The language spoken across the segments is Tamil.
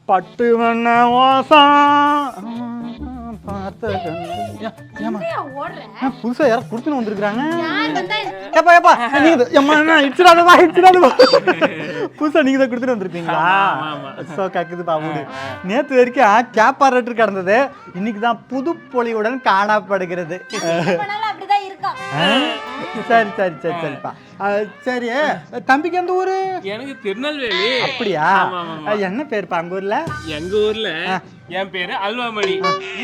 பட்டு வண்ண வாசம் புதுசா யாரும் குடுத்துன்னு வந்திருக்காங்க. புதுசா நீங்க தான் குடுத்துட்டு வந்திருக்கீங்களா? நேத்து வரைக்கும் கேப்பாரட்டு கிடந்தது, இன்னைக்குதான் புது பொலிவுடன் காணப்படுகிறது. சரி சரி சரி சரிப்பா. சரி, தம்பிக்கு எந்த ஊரு? எனக்கு திருநெல்வேலி. அப்படியா? என்ன பேருப்பா அங்க ஊர்ல? எங்க ஊர்ல என் பேரு அல்வாமணி.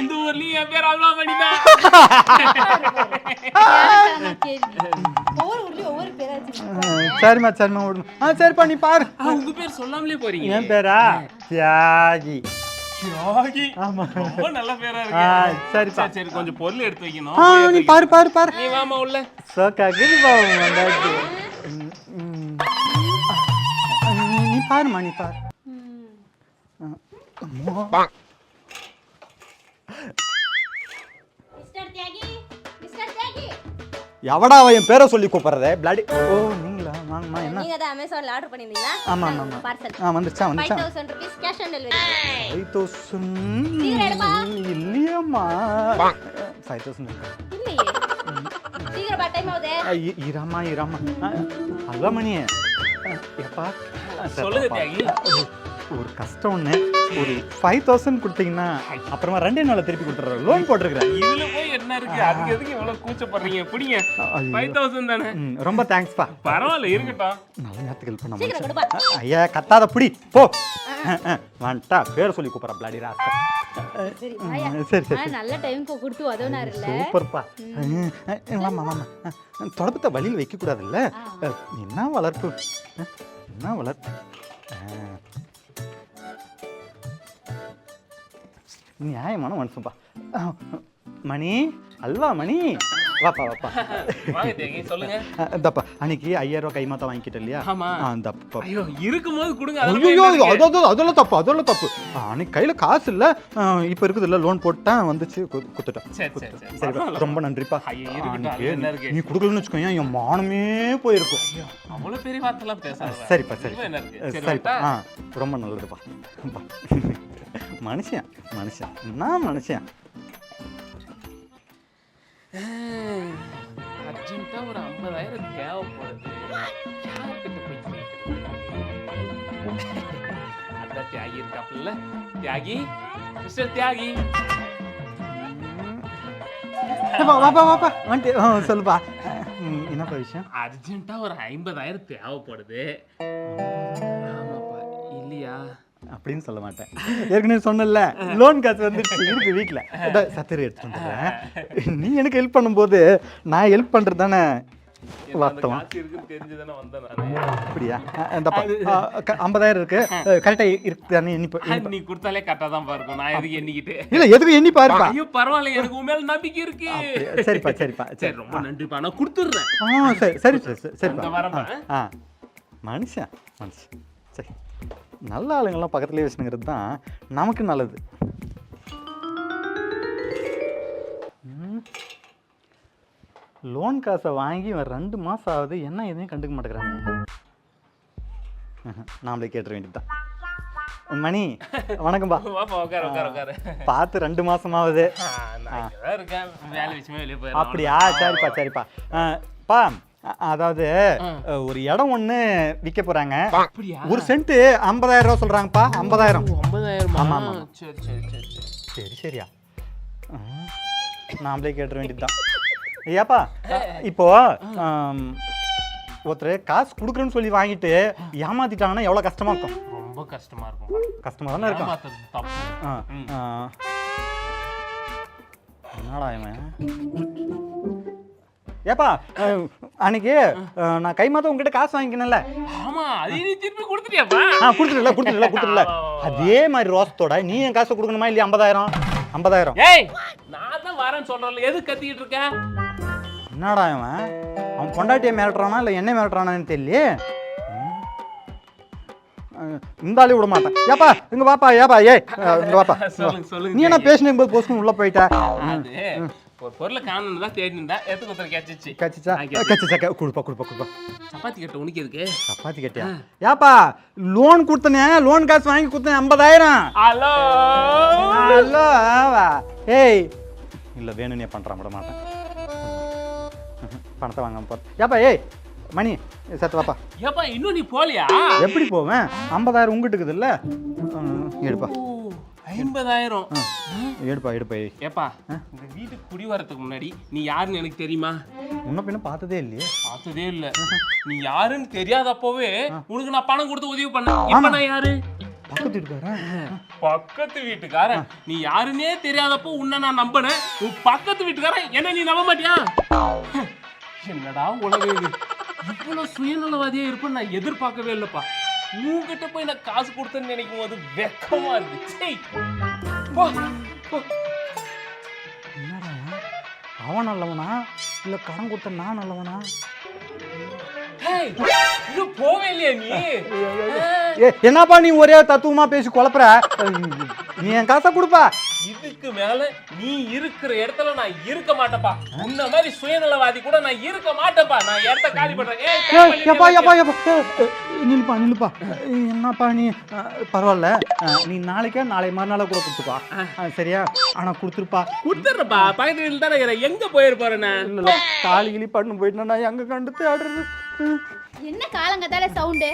இந்த ஊர்லயும் என் பேரு அல்வாமணி தான். சரிம்மா சரிம்மா விடுமா. சரிப்பா நீ பாரு. உங்க பேர் சொல்லாமலே போறீங்க. என் பேரா தியாகி. தியாகி? ஆமா, ரொம்ப நல்ல பேரா இருக்கு. சரிப்பா. சரி கொஞ்சம் பொருள் எடுத்து வைக்கணும். நீ பாரு பாரு பாரு. நீ வாமா உள்ள. சோக்காக்கு நீ பாருமா, நீ பாரு. எவடா என் பேரை சொல்லி கூப்பிடுறதே பிளாடி. ஓ நீங்களா? வாங்கம்மா. என்ன நீங்க தான் அமேசான்ல ஆர்டர் பண்ணிருந்தீங்களா? ஆமா ஆமா பார்சல் வந்துச்சா 5000 ரூபாய் கேஷ் ஆன் டெலிவரி. 5000 இல்லையம்மா. 5000 இல்லையே. சீக்கிரம் பா, டைம் ஆகுது. இராமா அல்வா மணி. எப்பா சொல்லுங்க தியாகி. ஒரு கஷ்டம் ஒண்ணு, ஒரு 5000 கொடுத்தீங்கன்னா அப்புறமா 2 நாள்ல திருப்பி கொடுத்துறேன். லோன் போட்டிருக்கிறேன். இதுல போய் என்ன இருக்கு? அதுக்கு எதுக்கு இவ்வளவு கூச்சப்படுறீங்க? புடிங்க. 5000 தானே. ரொம்ப தேங்க்ஸ்ப்பா. பரவாயில்ல, இருக்கட்டும். நல்ல நேரத்துக்கு ஹெல்ப் சீக்கிரம் பண்ண. கொடுப்பா. ஐயா கத்தாத புடி போ. வந்துட்டா பேர் சொல்லி கூப்பிடுற பிளாடி ராஸ்கல். சரி வாயா. சரி சரி நல்ல டைம் கொடுத்து உதவுனாரு இல்ல. சூப்பர்ப்பா. வாமா வாமா. தொடப்பத்தை வழியில் வைக்க கூடாதுல்ல. என்ன வளர்ப்பு, என்ன வளர்ப்பு. நியாயமான மனுஷன்ப்பா. மணி அல்வா மணி, வாப்பா வாப்பா. வாங்க தியாகி, சொல்லுங்க. இந்தப்பா அன்னைக்கு 5000 ரூபாய் கைமாத்தா வாங்கிக்கிட்ட இல்லையா? ஆமா. இந்தப்பா. ஐயோ, இருக்கும்போது கொடுங்க. ஐயோ அதெல்லாம் தப்பு, அதெல்லாம் தப்பு. அன்னைக்கு கையில காசு இல்ல, இப்ப இருக்குது இல்ல, லோன் போட்டேன், வந்துச்சு குத்துட்டேன். சரிப்பா, ரொம்ப நன்றிப்பா. நீ கொடுக்கலன்னு வச்சுக்கோங்க, என் மானமே போயிருக்கும். அவ்வளவு பெரிய வார்த்தைலாம் பேசாத. சரிப்பா சரிப்பா. ரொம்ப நல்லதுப்பா. மனுஷன் நான் மனுஷன். அர்ஜென்ட்டா ஒரு 50000 தேவைப்படுது. யார்கிட்ட போய் கேட்கறது? அதான் தியாகி இருக்காப்ல. தியாகி, மிஸ்டர் தியாகி. வாப்பா வந்து சொல்லுப்பா. என்னப்பா விஷயம்? அர்ஜென்ட்டா ஒரு 50000 தேவைப்படுது. ஆமாப்பா, இல்லையா? அப்படின்னு சொல்ல மாட்டேன். ஏற்கனவே சொன்னல, லோன் காசு வந்துருச்சு, இருக்கு வீட்டுல. சத்திரி எடுத்துட்டு வந்துடுறேன். நீ எனக்கு ஹெல்ப் பண்ணும்போது நான் ஹெல்ப் பண்றது தானே வாஸ்தவம். அப்படியா? இந்த 50000 இருக்கு, கரெக்டா இருக்கு. நீ கொடுத்தாலே கரெக்டா தான் பாருங்க. நான் எதுக்கு எண்ணிக்கிட்டு? இல்ல எதுக்கு எண்ணி பாருப்பா. ஐயோ பரவாயில்ல, எனக்கு உன் மேல நம்பிக்கை இருக்கு. சரிப்பா. சரி, ரொம்ப நன்றிப்பா. நான் கொடுத்துறேன். சரிப்பா. மனுஷன் சரி, நல்ல ஆளுங்கள்லாம் பக்கத்துலேயே வச்சுங்கிறது தான் நமக்கு நல்லது. லோன் காசை வாங்கி 2 மாதம் ஆகுது, என்ன எதையும் கண்டுக்க மாட்டேங்கிறாங்க. நாமளே கேட்டுற வேண்டியதுதான். மணி வணக்கம்பா. உட்காரு. பார்த்து 2 மாசமாவது. அப்படியா? சரிப்பா. பா, அதாவது ஒரு இடம் ஒண்ணு விற்க போறாங்க. ஒரு சென்ட் 50000 ரூபா சொல்றாங்கப்பா. 50000. ஆமா. சரியா? நாமளே கேட்டுற வேண்டியதுதான். ஐயாப்பா, இப்போ ஒருத்தர் காசு கொடுக்குறேன்னு சொல்லி வாங்கிட்டு ஏமாத்திட்டாங்கன்னா எவ்வளவு கஷ்டமா இருக்கும்? ரொம்ப கஷ்டமா இருக்கும். கஷ்டமா தானே இருக்கும். என்னடா இவன்? ஏப்பா, அன்னைக்கு நான் கைமாத்த உங்ககிட்ட காசு வாங்கிக்கணும்ல? ஆமா, அது நீ திருப்பி கொடுத்துட்டியாப்பா? கொடுத்துடல. அதே மாதிரி ரோசத்தோட நீ என் காசை கொடுக்கணுமா இல்லையா? 50000. ஏய், நான் தான் வரேன்னு சொல்றேன்ல, எது கத்திக்கிட்டு இருக்க? என்னடா இவன்? அவன் பொண்டாட்டியை மிரட்டுறானா இல்லை என்ன மிரட்டுறானான்னு தெரியலையே. இந்த ஆளே விட மாட்டேன். ஏப்பா இங்க வாப்பா. இங்க வாப்பா. சொல்லுங்க. நீ என்ன பேசினு போது போஸ்ட் உள்ள போயிட்ட? ஒரு பொருளை காணணும் தான் தேடி இருந்தா எடுத்து கொடுத்துரு கேச்சிச்சு கச்சிச்சா கச்சிச்சா கொடுப்பா சப்பாத்தி கட்ட உனக்கு இருக்கு சப்பாத்தி கட்டியா ஏப்பா லோன் கொடுத்தனே லோன் காசு வாங்கி கொடுத்தேன் 50,000. ஹலோ ஹலோ ஏய் இல்லை வேணும்னே பண்ணுறான் விட மாட்டேன் பணத்தை வாங்காம போகிறேன் ஏப்பா ஏய் மணி சத்து வாப்பா ஏப்பா இன்னும் நீ போலியா எப்படி போவேன் 50,000 உங்ககிட்ட இருக்குதுல்ல எடுப்பா 50,000 எடுப்பா ஏப்பா இந்த வீட்டுக்கு குடி வரதுக்கு முன்னாடி நீ யாருன்னு எனக்கு தெரியுமா முன்ன பின்ன பார்த்ததே இல்லையே பார்த்ததே இல்ல நீ யாருன்னு தெரியாதப்பவே உனக்கு நான் பணம் கொடுத்து உதவி பண்ணேன் இப்ப நான் யாரு பக்கத்து வீட்டுக்காரன் நீ யாருன்னே தெரியாதப்போ உன்னை நான் நம்பினேன் உன் பக்கத்து வீட்டுக்காரன் என்ன நீ நம்ப மாட்டியா என்னடா உலகம் இது இவ்வளவு சுயநலவாதியா இருப்பேன்னு நான் எதிர்பார்க்கவே இல்லப்பா உங்ககிட்ட போய் நான் காசு கொடுத்தேன்னு நினைக்கும் போது வெக்கமா இருக்கு என்னடா அவன் நல்லவனா இல்ல கடன் கொடுத்த நான் நல்லவனா இன்னும் போவே இல்லையா நீ என்னப்பா நீ ஒரே தத்துவமா பேசி குழப்புற நீ என் காசை கொடுப்பா இதுக்கு மேல நீ இருக்கிற இடத்துல நான் இருக்க மாட்டேப்பா உன்ன மாதிரி சுயநலவாதி கூட நான் இருக்க மாட்டேப்பா நான் இடத்த காலி பண்றேன் நில்லுப்பா என்னப்பா நீ பரவாயில்ல நீ நாளைக்கே நாளை மறுநாள கூட கொடுத்துப்பா சரியா ஆனா கொடுத்துருப்பா பக்கத்து வீட்டுல தானே இருக்கிறேன் எங்க போயிருப்பாருண்ணா இல்ல காலி கிளி பண்ணு போயிட்டா எங்க கண்டு தேடுறது என்ன காலங்கத்தால சவுண்டு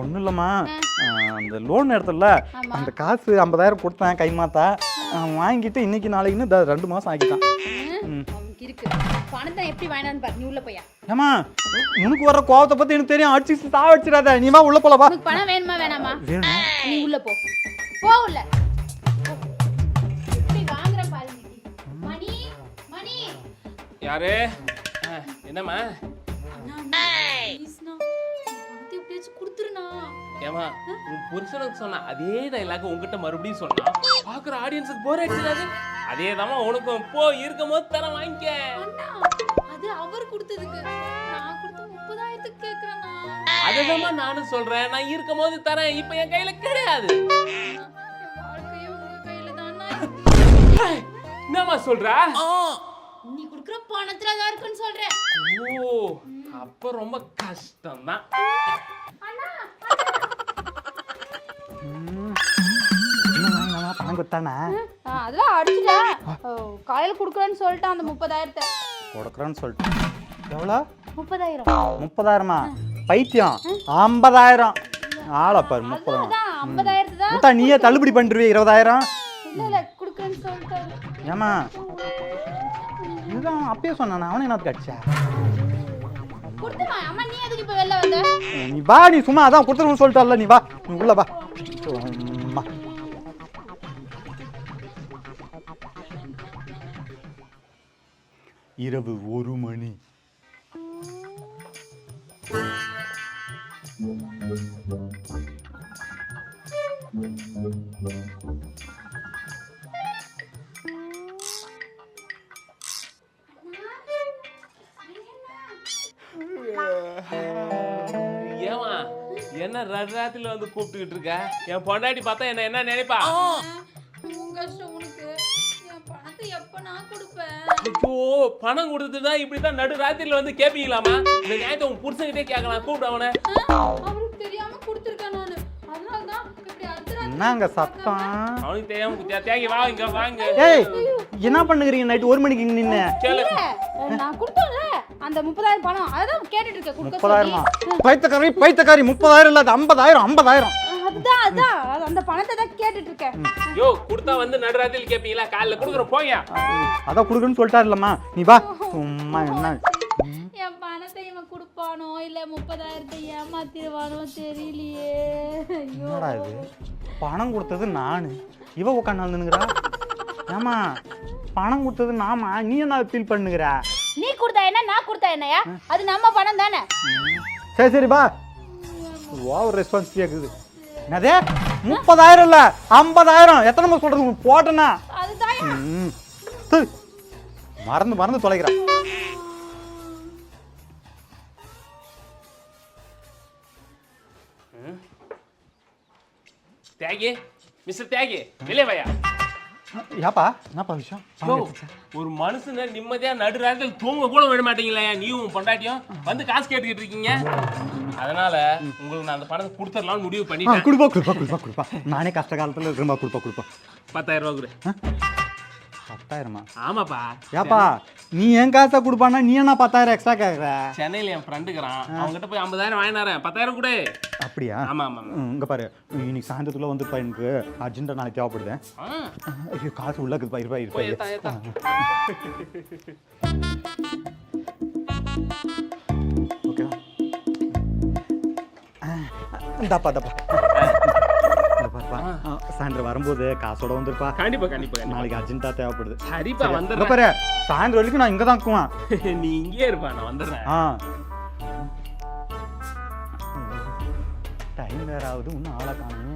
ஒன்றும் இல்லைம்மா அந்த லோன் எடுத்தல அந்த காசு 50,000 கொடுத்தேன் கைமாத்தா வாங்கிட்டு இன்னைக்கு நாளைக்குன்னு 2 மாசம் ஆகிட்டான் இருக்கு பணத்தை எப்படி வாங்கினான்னு பாரு நீ உள்ள போயா ஏமா உனக்கு வர கோவத்தை பத்தி எனக்கு தெரியும் அடிச்சு சாவடிச்சிடாத நீ வா உள்ள போலாம் வா உனக்கு பணம் வேணுமா வேணாமா வேணும் நீ உள்ள போ உள்ள இப்படி வாங்குற பாரு மணி மணி யாரு என்னம்மா ஏமா உன் புருஷனுக்கு சொன்ன அதே டைலாக் உங்ககிட்ட மறுபடியும் சொன்னா பாக்குற ஆடியன்ஸுக்கு போர் அடிச்சிடாது அதே தான் உனக்கும் போ இருக்கும் போது தர வாங்கிக்க அது அவர் கொடுத்ததுக்கு நான் கொடுத்த 30,000க்கு கேக்குறேனா அதுதான் நானும் சொல்றேன் நான் இருக்கும் போது தரேன் இப்போ என் கையில கிடையாது வாழ்க்கையே உங்க கையில தானா என்னம்மா சொல்ற நீ குடுக்குற பணத்துல தான் இருக்குன்னு சொல்றேன் ஓ அப்ப ரொம்ப கஷ்டம் தான் பணம் கொடுத்தானே அதெல்லாம் அடிச்சுட்டேன் காலையில குடுக்குறேன்னு சொல்லிட்டான் அந்த 30,000 கொடுக்குறேன்னு சொல்லிட்டேன் எவ்வளோ 30,000 பைத்தியம் 50,000 ஆளா பாரு 50,000 தான் முட்டா நீயே தள்ளுபடி பண்ணிருவே 20,000 இல்ல குடுக்குறேன்னு சொல்லிட்டாரு ஏமா இதுதான் அப்பயே சொன்னானே அவனை என்ன கட்சா குடுத்துமா அம்மா நீ எதுக்கு இப்ப வெளில வந்த நீ வா நீ சும்மா அதான் கொடுத்துருன்னு சொல்லிட்டல்ல நீ வா நீ உள்ள வா அம்மா இரவு 1 மணி ஏமா என்ன ராத்திரில வந்து கூப்பிட்டுக்கிட்டு இருக்க என் பொண்டாட்டி பார்த்தா என்ன நினைப்பா எப்ப நான் கொடுப்பேன் ஐயோ பணம் கொடுத்துதான் இப்படிதான் நடு ராத்திரில வந்து கேப்பீங்களாமா இந்த நியாயத்தை உன் புருஷன்கிட்டே கேட்கலாம் கூப்பிடு அவனை அவருக்கு தெரியாம கொடுத்துருக்கேன் நானு அதனாலதான் இப்படி அர்த்தம் என்னங்க சத்தம் அவனுக்கு தெரியாம தேங்கி வா இங்க வாங்க ஏய் என்ன பண்ணுகிறீங்க நைட் 1 மணிக்கு இங்க நின்னு நான் கொடுத்தோம்ல அந்த 30,000 பணம் அதான் கேட்டுட்டு இருக்கேன் கொடுக்க 30,000 பைத்தக்காரி 30,000 இல்ல 50,000 அதான் அந்த பணத்தை தான் கேட்டுட்டு இருக்கேன் யோ கொடுத்தா வந்து நடுராத்திரில கேப்பீங்களா காலைல குடுக்குற போங்க அதான் குடுக்குறேன்னு சொல்லிட்டாருலம்மா நீ வா சும்மா என்ன என் பணத்தை இவன் கொடுப்பானோ இல்ல 30,000 ஏமாத்திடுவானோ தெரியலையே என்னடா இது பணம் கொடுத்தது நானு இவ உட்காந்து நின்னுங்கறா ஏமா பணம் கொடுத்தது நாமா நீ என்ன ஃபீல் பண்ணுகிற நீ கொடுத்தா என்ன நான் கொடுத்தா என்னயா அது நம்ம பணம் தானே சரி வா ஓவர் ரெஸ்பான்சிபிலிட்டி இருக்குது என்னதே 30,000 இல்ல 50,000 எத்தனை முறை சொல்றது போட்டனா அதுதான் மறந்து தொலைகிறேன் தியாகி மிஸ்டர் தியாகி வெளியே வாயா ஏப்பா என்னப்பா விஷயம் யோ, ஒரு மனுஷனை நிம்மதியா நடு நேரத்தில் தூங்க கூட விட மாட்டீங்களே நீயும் உன் பொண்டாட்டியும் வந்து காசு கேட்டுக்கிட்டு இருக்கீங்க. அதனால உங்களுக்கு நான் அந்த பணத்தை கொடுத்துடலாம்னு முடிவு பண்ணிட்டேன். கொடுப்பா நானே கஷ்ட காலத்துல இருக்கிறப்பா கொடுப்பா 10,000 ரூபா கொடு. 10,000? ஆமாப்பா. ஏப்பா நீ என் காசை கொடுப்பானா நீ என்ன 10,000 எக்ஸ்ட்ரா கேட்குற? சென்னையில என் ஃப்ரெண்டுக்குறான், அவங்ககிட்ட போய் 50,000 வாங்கினாரேன். 10,000 கொடு. அப்படியா? ஆமா ஆமா. இங்க பாரு, இன்னைக்கு சாயந்தரத்துல வந்துருப்பா, எனக்கு அர்ஜென்ட்டா நாளைக்கு தேவைப்படுது. ஐயோ காசு உள்ள இருக்குப்பா, இருப்பா. ஓகே தப்பா சாயந்தரம் வரும்போது காசோட வந்துருப்பா. கண்டிப்பா நாளைக்கு அர்ஜென்ட்டா தேவைப்படுது. சரிப்பா வந்துடுறேன். பாரு சாயந்தரம் வரைக்கும் நான் இங்க தான் இருக்குவேன். நீ இங்கே இருப்பா, நான் வந்துடுறேன். டைம் வேற ஆகுது, இன்னும் ஆளை காணுமே.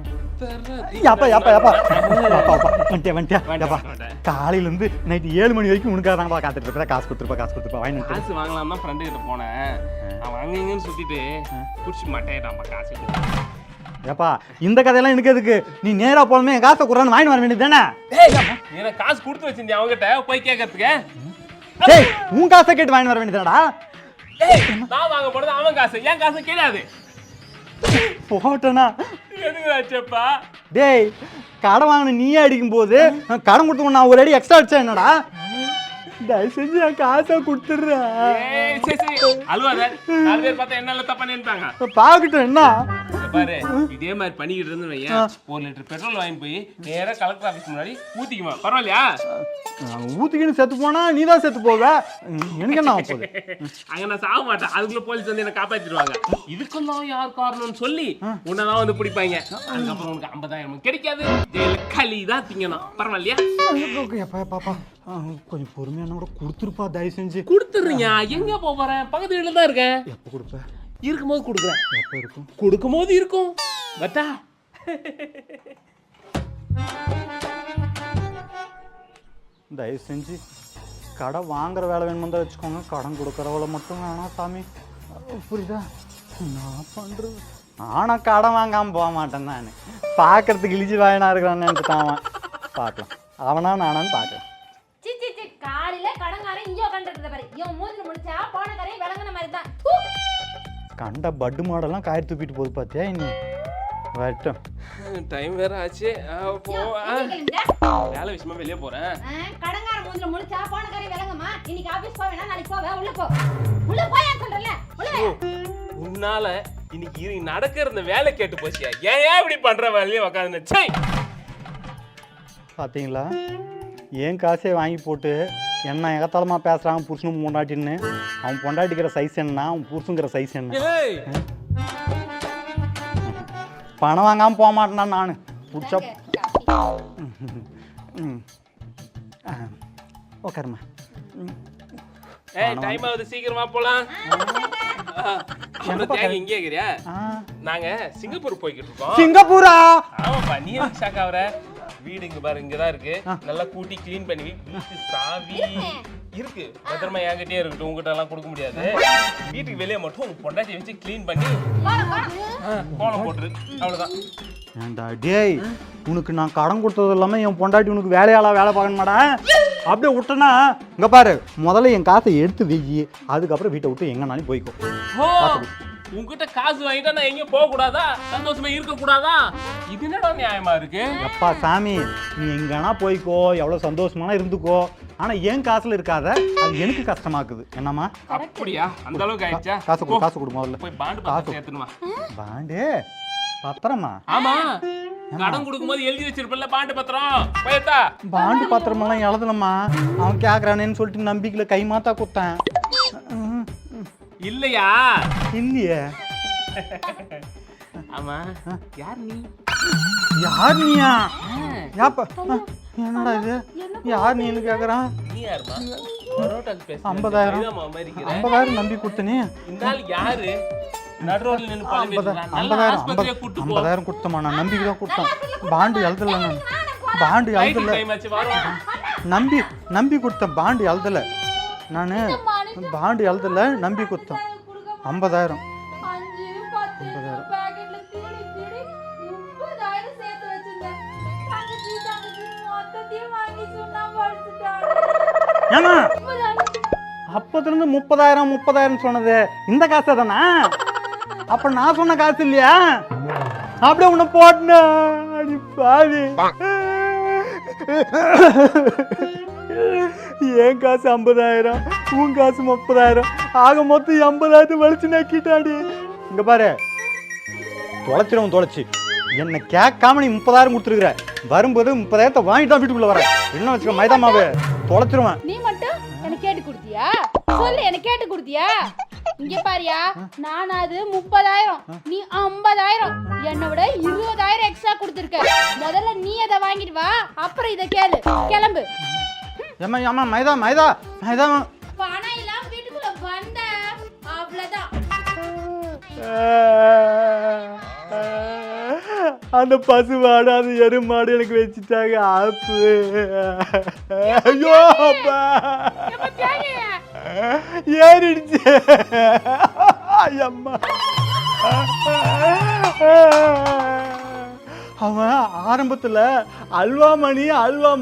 காலையில இருந்து நைட்டு 7 மணி வரைக்கும் உனக்காக தான்ப்பா காத்துட்டு இருப்பா. காசு கொடுத்துருப்பா வாங்கி காசு வாங்கலாம் தான் ஃப்ரெண்டு கிட்ட போனேன். அவன் அங்கன்னு சுத்திட்டு குடிச்சு மாட்டேன்டாம்பா காசு. ஏப்பா இந்த கதையெல்லாம் எனக்கு எதுக்கு? நீ நேரா போனமே என் காசை குறான்னு வாங்கி வர வேண்டியது தானே? நீ காசு கொடுத்து வச்சிருந்தேன் அவங்ககிட்ட போய் கேட்கறதுக்கு. உன் காசை கேட்டு வாங்கி வர வேண்டியதாடா. நான் வாங்க போனது அவன் காசு, என் காசு கிடையாது. போட்டனா எதுக்குப்பா? டேய் கடன் வாங்கின நீயே அடிக்கும் போது கடன் கொடுத்து நான் ஒரு அடி எக்ஸ்ட்ரா அடிச்சேன். என்னடா தயவு செஞ்சு என் காசை கொடுத்துடுறேன். பாக்கட்டும் என்ன பாரு, இதே மாதிரி பண்ணிக்கிட்டு இருந்து 1 லிட்டர் பெட்ரோல் வாங்கி போய் நேரா கலெக்டர் ஆபீஸ் முன்னாடி ஊத்திக்குமா? பரவாயில்லையா? ஊத்திக்கின்னு செத்து போனா நீ தான் செத்து போவ. எனக்கு என்ன போகுது? அங்க நான் சாக மாட்டேன், அதுக்குள்ள போலீஸ் வந்து என்ன காப்பாத்திடுவாங்க. இதுக்கெல்லாம் யார் காரணம்னு சொல்லி உன்னதான் வந்து பிடிப்பாங்க. அதுக்கப்புறம் உனக்கு 50,000 கிடைக்காது, ஜெயில களி தான் திங்கணும். பரவாயில்லையா? பாப்பா கொஞ்சம் பொறுமையான கூட கொடுத்துருப்பா, தயவு செஞ்சு. கொடுத்துறீங்க? எங்க போறேன்? பக்கத்து வீட்டுல தான் இருக்கேன். எப்ப கொடுப்ப? இருக்கும்போது கொடுக்குறேன். எப்ப இருக்கும்? கொடுக்கும்போது இருக்கும். பட்டா தயவு செஞ்சு கடன் வாங்குற வேலை வேணுமா தான் வச்சுக்கோங்க, கடன் கொடுக்குறவளை மட்டும் வேணாம் சாமி. புரியுதா? நான் பண்றது ஆனால் கடன் வாங்காமல் போக மாட்டேன். நான் பார்க்கறதுக்கு இழிச்சு வாயினா இருக்கிறான்னு நினச்சிட்டான் அவன். பார்க்கலாம் அவனா நானான்னு பார்க்கலாம். காலையில கடங்காரன் இங்கே உட்காந்துருக்கிறத பாரு, இவன் மூஞ்சில முடிச்சா போன கரையை விளங்குன மாதிரி தான். கண்ட பட்டு மாடெல்லாம் காய் தூக்கிட்டு போகுது பார்த்தியா? இன்னும் வரட்டும், டைம் வேற ஆச்சு. வேலை விஷயமா வெளியே போறேன். கடங்கார மூஞ்சில முடிச்சா போன கரையை விளங்குமா? இன்னைக்கு ஆபீஸ் போவேனா? நாளைக்கு போவே. உள்ள போ, உள்ள போயா சொல்றல. உன்னால இன்னைக்கு நடக்கிற இந்த வேலை கேட்டு போச்சியா? ஏன் இப்படி பண்ற வேலையே உட்காந்து? பார்த்தீங்களா, ஏன் காசே வாங்கி போட்டு என்ன எகத்தாளமாக பேசுகிறாங்க புருஷனும் பொண்டாட்டின்னு. அவன் பொண்டாட்டிக்கிற சைஸ் என்ன, அவன் புருஷங்கிற சைஸ் என்ன? பணம் வாங்காமல் போக மாட்டேன்னா நான் பிடிச்சா. ஓகேம்மா, டைம் ஆகுது, சீக்கிரமா போலாம். இங்கே இருக்கிறியா? நாங்க சிங்கப்பூர் போய்கிட்டு இருக்கோம். சிங்கப்பூரா? ஆமாப்பா, நீ ஷாக் ஆகுற. வீடு இங்க பாரு, இங்கதான் இருக்கு. நல்லா கூட்டி கிளீன் பண்ணி வீட்டு சாவி இருக்கு, பத்திரமா என்கிட்டயே இருக்கட்டும், உங்ககிட்ட எல்லாம் கொடுக்க முடியாது. வீட்டுக்கு வெளியே மட்டும் உங்க பொண்டாட்டி வச்சு கிளீன் பண்ணி கோலம் போட்டுரு, அவ்வளவுதான். ஏண்டா டேய், உனக்கு நான் கடன் கொடுத்தது இல்லாமல் என் பொண்டாட்டி உனக்கு வேலையாளா வேலை பார்க்க மாட்டா? அப்படியே விட்டனா இங்கே பாரு, முதல்ல என் காசை எடுத்து வெயி, அதுக்கப்புறம் வீட்டை விட்டு எங்கனாலும் போய்க்கோ. உங்ககிட்ட காசு வாங்கிட்டா நான் எங்கேயும் போக கூடாதா? சந்தோஷமா இருக்க கூடாதா? இது என்னடா நியாயமா இருக்கு? அப்பா சாமி, நீ எங்கன்னா போய்க்கோ, எவ்வளவு சந்தோஷமா இருந்துக்கோ, ஆனா என் காசுல இருக்காத, அது எனக்கு கஷ்டமாக்குது. என்னம்மா? அப்படியா? அந்த அளவுக்கு ஆயிடுச்சா? காசு கொடு முதல்ல. போய் பாண்டு பத்திரம் ஏத்துனுமா? பாண்டு பத்திரமா? ஆமா, கடன் கொடுக்கும்போது எழுதி வச்சிருப்பல பாண்டு பத்திரம், போயத்தா. பாண்டு பத்திரம் எல்லாம் எழுதலம்மா, அவன் கேக்குறானேன்னு சொல்லிட்டு நம்பிக்கையில கை மாத்தா குத்தேன். இல்லையா? இல்லையே. ஆமா, யார் நீ? யார் நீயா? என்னடா இது, யார் நீன்னு கேக்குறான்? நீ யாருமா? பரோட்டாக்கு பேச 50,000 நம்பி கொடுத்தனே. இந்த ஆள் யாரு? நடுரோட்ல நின்னு பாலிட்டு 50,000 கொடுத்தமா? நான் நம்பிக்கை தான் கொடுத்தேன். பாண்டு எழுதல, நான் பாண்டு எழுதல, நம்பி கொடுத்தேன். பாண்டு எழுதல, நானு பாண்டு எழுதல, நம்பி கொடுத்தேன். 50,000 சேர்த்து வச்சிருந்தேன். சுண்ணாம்பு அடிச்சுட்டான். ஏமா அப்பத்துல 30,000 சொன்னது இந்த காசு தானா? அப்ப நான் சொன்ன காசு இல்லையா? அப்படியே உன்னை போட்டா அடி பாவி. என் காசு 50,000, உன் காசு 30,000, ஆக மொத்தம் 80,000 வலிச்சு நக்கிட்டாடி. இங்க பாரு, தொலைச்சு என்னை கேட்காம நீ 30,000 கொடுத்துருக்குற. வரும்போது 30,000 வாங்கிட்டு தான் வீட்டுக்குள்ள வர. என்ன வச்சுக்க மைதா மாவு தொலைச்சிருவேன். நீ மட்டும் எனக்கு கேட்டு கொடுத்தியா? சொல்லு, எனக்கு கேட்டு கொடுத்தியா? இங்க பாரியா, நான் அது 30,000, நீ 50,000, என்னை விட 20,000 எக்ஸ்ட்ரா கொடுத்துருக்க. முதல்ல நீ அதை வாங்கிட்டு வா, அப்புறம் இதை கேளு. கிளம்பு. ஏமா மைதா பணம் இல்லாம வீட்டுக்குள்ள வந்த அவ்வளவுதான். அந்த பசு மாடு அது எருமாடு எனக்கு வச்சுட்டாங்க ஆப்பு. ஐயோ அப்பா ஏறிடுச்சு. ஐயம்மா அவன் ஆரம்பத்துல அல்வா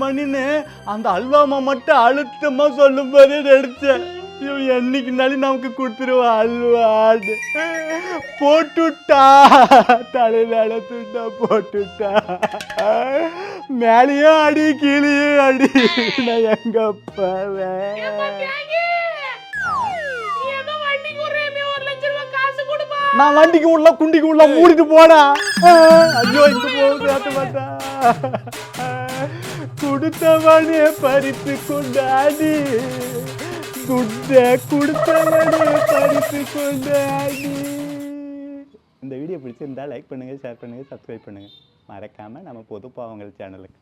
மணின்னு அந்த அல்வாமா மட்டும் அழுத்தமா சொல்லும் போதே நடிச்சேன். இவன் என்னைக்குனாலும் நமக்கு கொடுத்துருவான் அல்வாடு. போட்டுட்டா தலையில துண்டா போட்டுட்டா. மேலேயும் அடி கீழேயும் அடி. நான் எங்க போவேன்? நான் வண்டிக்கு உள்ள குண்டிக்கு உள்ள மூடிட்டு போனா. ஐயோ இங்க போகுது மாட்டா. கொடுத்தவனே பறித்து கொண்டாடி, குட்டை கொடுத்தவனே பறித்து கொண்டாடி. இந்த வீடியோ பிடிச்சிருந்தா லைக் பண்ணுங்க, ஷேர் பண்ணுங்க, சப்ஸ்கிரைப் பண்ணுங்க. மறக்காம நம்ம பொது பாவங்கள் சேனலுக்கு